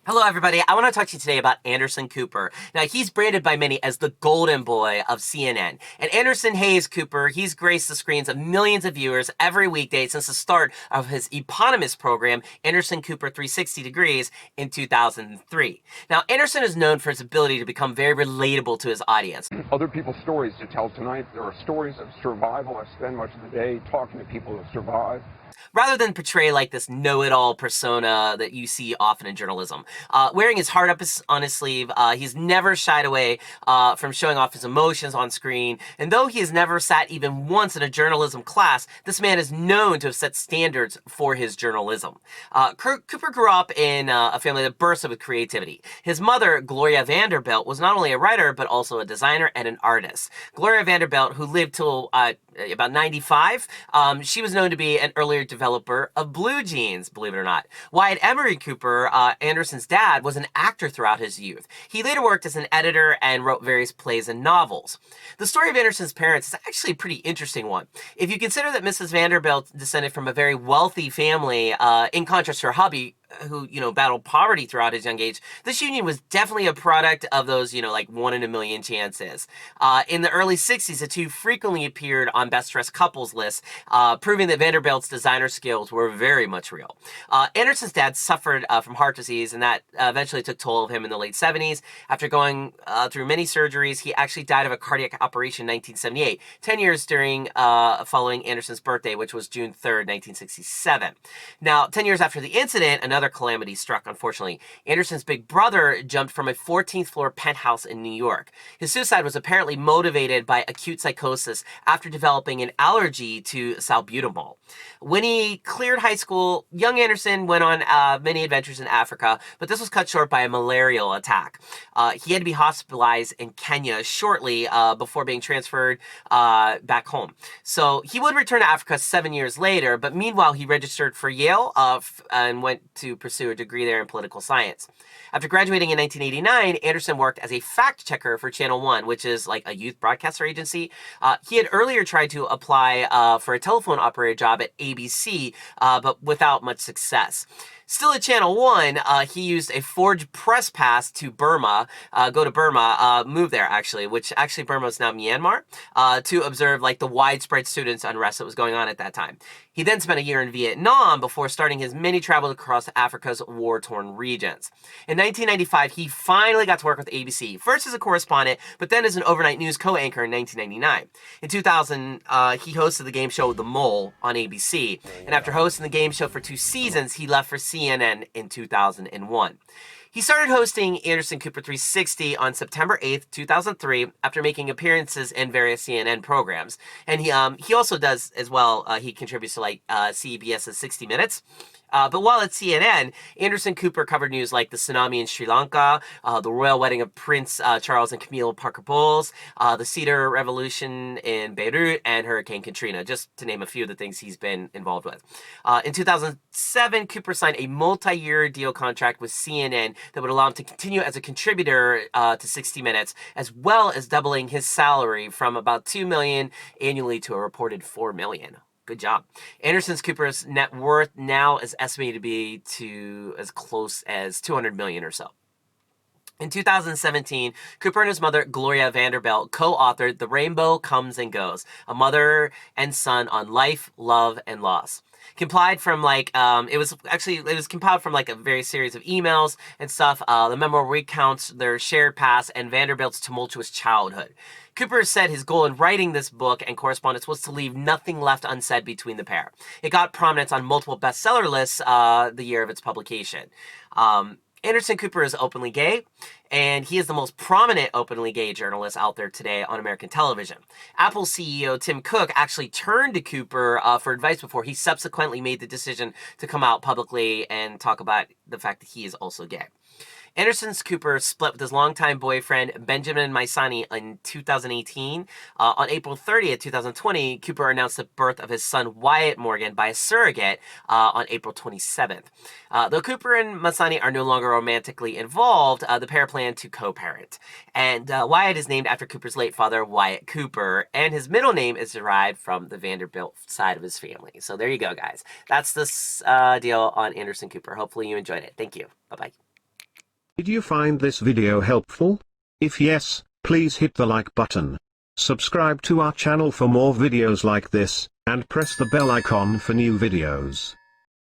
Hello, everybody. I want to talk to you today about Anderson Cooper. Now, he's branded by many as the golden boy of CNN. And Anderson Hayes Cooper, he's graced the screens of millions of viewers every weekday since the start of his eponymous program, Anderson Cooper 360 Degrees, in 2003. Now, Anderson is known for his ability to become very relatable to his audience. Other people's stories to tell tonight. There are stories of survival. I spend much of the day talking to people who survive. Rather than portray like this know-it-all persona that you see often in journalism. Wearing his heart on his sleeve, he's never shied away from showing off his emotions on screen, and though he has never sat even once in a journalism class, this man is known to have set standards for his journalism. Cooper grew up in a family that bursted with creativity. His mother, Gloria Vanderbilt, was not only a writer, but also a designer and an artist. Gloria Vanderbilt, who lived till about 95, she was known to be an earlier developer of blue jeans, believe it or not. Wyatt Emery Cooper, Anderson's dad, was an actor throughout his youth. He later worked as an editor and wrote various plays and novels. The story of Anderson's parents is actually a pretty interesting one. If you consider that Mrs. Vanderbilt descended from a very wealthy family, in contrast to her hubby, who, battled poverty throughout his young age, this union was definitely a product of those, like 1 in a million chances. In the early 60s, the two frequently appeared on best dressed couples lists, proving that Vanderbilt's designer skills were very much real. Anderson's dad suffered from heart disease, and that eventually took toll of him in the late 70s. After going through many surgeries, he actually died of a cardiac operation in 1978, 10 years following Anderson's birthday, which was June 3rd, 1967. Now, 10 years after the incident, another calamity struck, unfortunately. Anderson's big brother jumped from a 14th floor penthouse in New York. His suicide was apparently motivated by acute psychosis after developing an allergy to salbutamol. When he cleared high school, young Anderson went on many adventures in Africa, but this was cut short by a malarial attack. He had to be hospitalized in Kenya shortly before being transferred back home. So he would return to Africa 7 years later, but meanwhile he registered for Yale and went to pursue a degree there in political science. After graduating in 1989, Anderson worked as a fact checker for Channel One, which is like a youth broadcaster agency. He had earlier tried to apply for a telephone operator job at ABC, but without much success. Still at Channel One, he used a forged press pass to move there actually, which actually Burma is now Myanmar, to observe like the widespread students' unrest that was going on at that time. He then spent a year in Vietnam before starting his many travels across Africa's war-torn regions. In 1995, he finally got to work with ABC, first as a correspondent, but then as an overnight news co-anchor in 1999. In 2000, he hosted the game show The Mole on ABC, and after hosting the game show for 2 seasons, he left for CNN in 2001. He started hosting Anderson Cooper 360 on September 8th, 2003, after making appearances in various CNN programs. And he also does as well, he contributes to CBS's 60 Minutes. But while at CNN, Anderson Cooper covered news like the tsunami in Sri Lanka, the royal wedding of Prince Charles and Camille Parker Bowles, the Cedar Revolution in Beirut, and Hurricane Katrina, just to name a few of the things he's been involved with. In 2007, Cooper signed a multi-year deal contract with CNN that would allow him to continue as a contributor to 60 Minutes, as well as doubling his salary from about $2 million annually to a reported $4 million. Good job. Anderson Cooper's net worth now is estimated to be as close as $200 million or so. In 2017, Cooper and his mother, Gloria Vanderbilt, co-authored The Rainbow Comes and Goes, a mother and son on life, love, and loss. Compiled from it was compiled from a very series of emails and stuff. The memoir recounts their shared past and Vanderbilt's tumultuous childhood. Cooper said his goal in writing this book and correspondence was to leave nothing left unsaid between the pair. It got prominence on multiple bestseller lists the year of its publication. Anderson Cooper is openly gay, and he is the most prominent openly gay journalist out there today on American television. Apple CEO Tim Cook actually turned to Cooper for advice before he subsequently made the decision to come out publicly and talk about the fact that he is also gay. Anderson Cooper split with his longtime boyfriend, Benjamin Maisani, in 2018. On April 30th, 2020, Cooper announced the birth of his son, Wyatt Morgan, by a surrogate on April 27th. Though Cooper and Maisani are no longer romantically involved, the pair plan to co-parent. And Wyatt is named after Cooper's late father, Wyatt Cooper, and his middle name is derived from the Vanderbilt side of his family. So there you go, guys. That's this deal on Anderson Cooper. Hopefully you enjoyed it. Thank you. Bye-bye. Did you find this video helpful? If yes, please hit the like button. Subscribe to our channel for more videos like this, and press the bell icon for new videos.